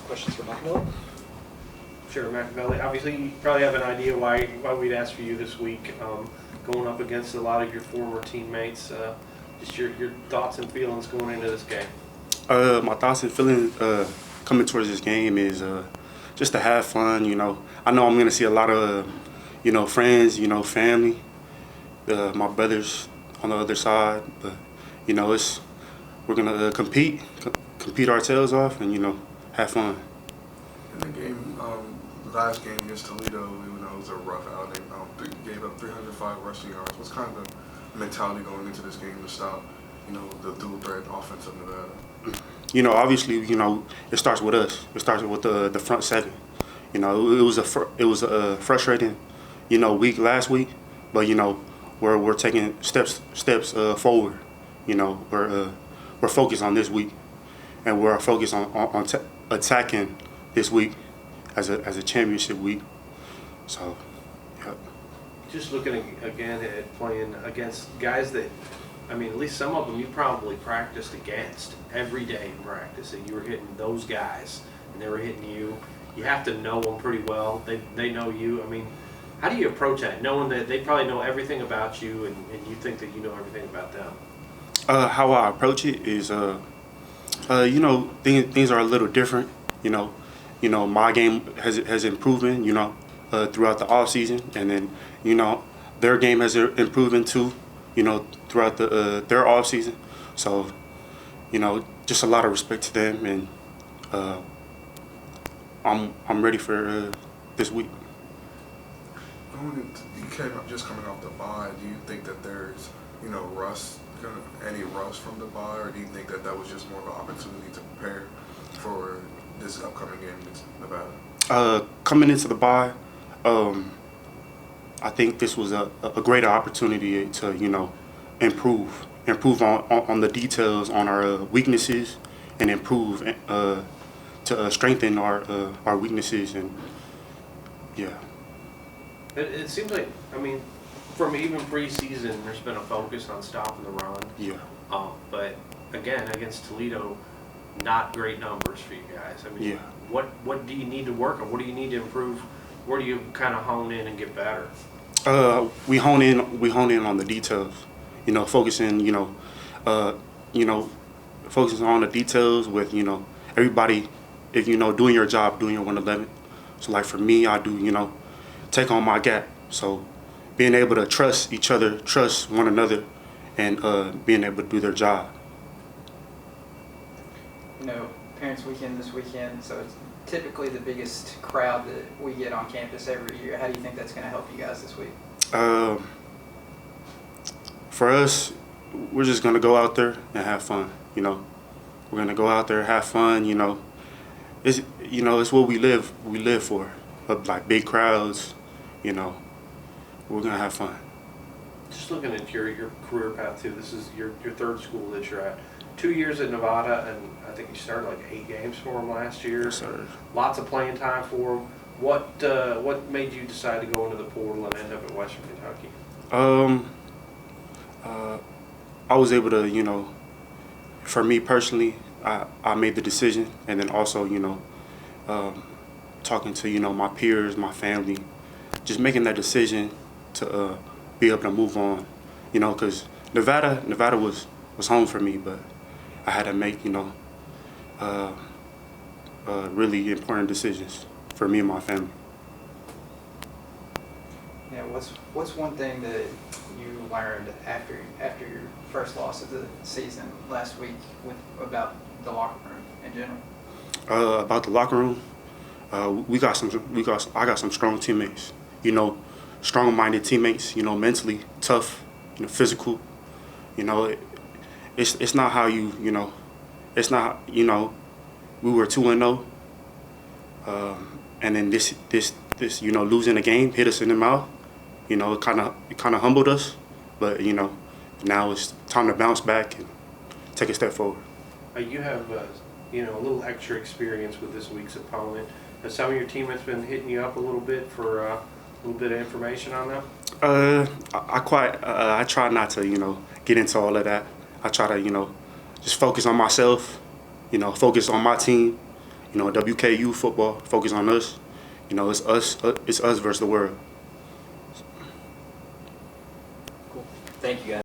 Questions for Mackavelli? Sure, Mackavelli. Obviously, you probably have an idea why we'd ask for you this week. Going up against a lot of your former teammates, just your thoughts and feelings going into this game. My thoughts and feelings coming towards this game is just to have fun. I know I'm gonna see a lot of friends, family, my brothers on the other side, but we're gonna compete our tails off, and have fun. In the game, last game against Toledo, even though it was a rough outing, gave up 305 rushing yards. What's kind of the mentality going into this game to stop, the dual threat offense of Nevada? Obviously, it starts with us. It starts with the front seven. It was a frustrating, week last week, but we're taking steps forward. We're focused on this week, and we're focused on attacking this week as a championship week. So, yeah. Just looking again at playing against guys that, I mean, at least some of them you probably practiced against every day in practice, and you were hitting those guys, and they were hitting you. You have to know them pretty well. They know you. I mean, how do you approach that, knowing that they probably know everything about you, and you think that you know everything about them? How I approach it is, things are a little different. My game has improved, throughout the off season, and then, their game has improved too, throughout their off season. So, just a lot of respect to them, and I'm ready for this week. You came up just coming off the bye. Do you think that there's, any rust from the bye, or do you think that was just more of an opportunity to prepare for this upcoming game against Nevada? Coming into the bye, I think this was a greater opportunity to improve on the details, on our weaknesses, and improve to strengthen our weaknesses, and yeah. It seems like, I mean, from even preseason, there's been a focus on stopping the run. Yeah. But again, against Toledo, not great numbers for you guys. I mean, yeah. What do you need to work on? What do you need to improve? Where do you kind of hone in and get better? We hone in on the details. Focusing. Focusing on the details with everybody. If doing your job, doing your 111. So like for me, I do take on my gap. So being able to trust each other, trust one another, and being able to do their job. Parents' Weekend this weekend, so it's typically the biggest crowd that we get on campus every year. How do you think that's going to help you guys this week? For us, we're just going to go out there and have fun. We're going to go out there, have fun. It's what we live for. Like big crowds, we're going to have fun. Just looking at your career path too, this is your third school that you're at. 2 years at Nevada, and I think you started like 8 games for them last year. Yes, sir. Lots of playing time for them. What made you decide to go into the portal and end up at Western Kentucky? I was able to, for me personally, I made the decision, and then also, talking to, my peers, my family, just making that decision to be able to move on, because Nevada was home for me, but I had to make, really important decisions for me and my family. Yeah, what's one thing that you learned after your first loss of the season last week about the locker room in general? About the locker room, I got some strong teammates. Strong-minded teammates. Mentally tough. Physical. It's not how it's not, we were 2-0, and then this losing the game hit us in the mouth. It kind of humbled us, but now it's time to bounce back and take a step forward. You have a little extra experience with this week's opponent. Has some of your teammates been hitting you up a little bit for a little bit of information on them? I try not to get into all of that. I try to just focus on myself, focus on my team, You know, WKU football, focus on us. You know, it's us versus the world. Cool. Thank you, guys.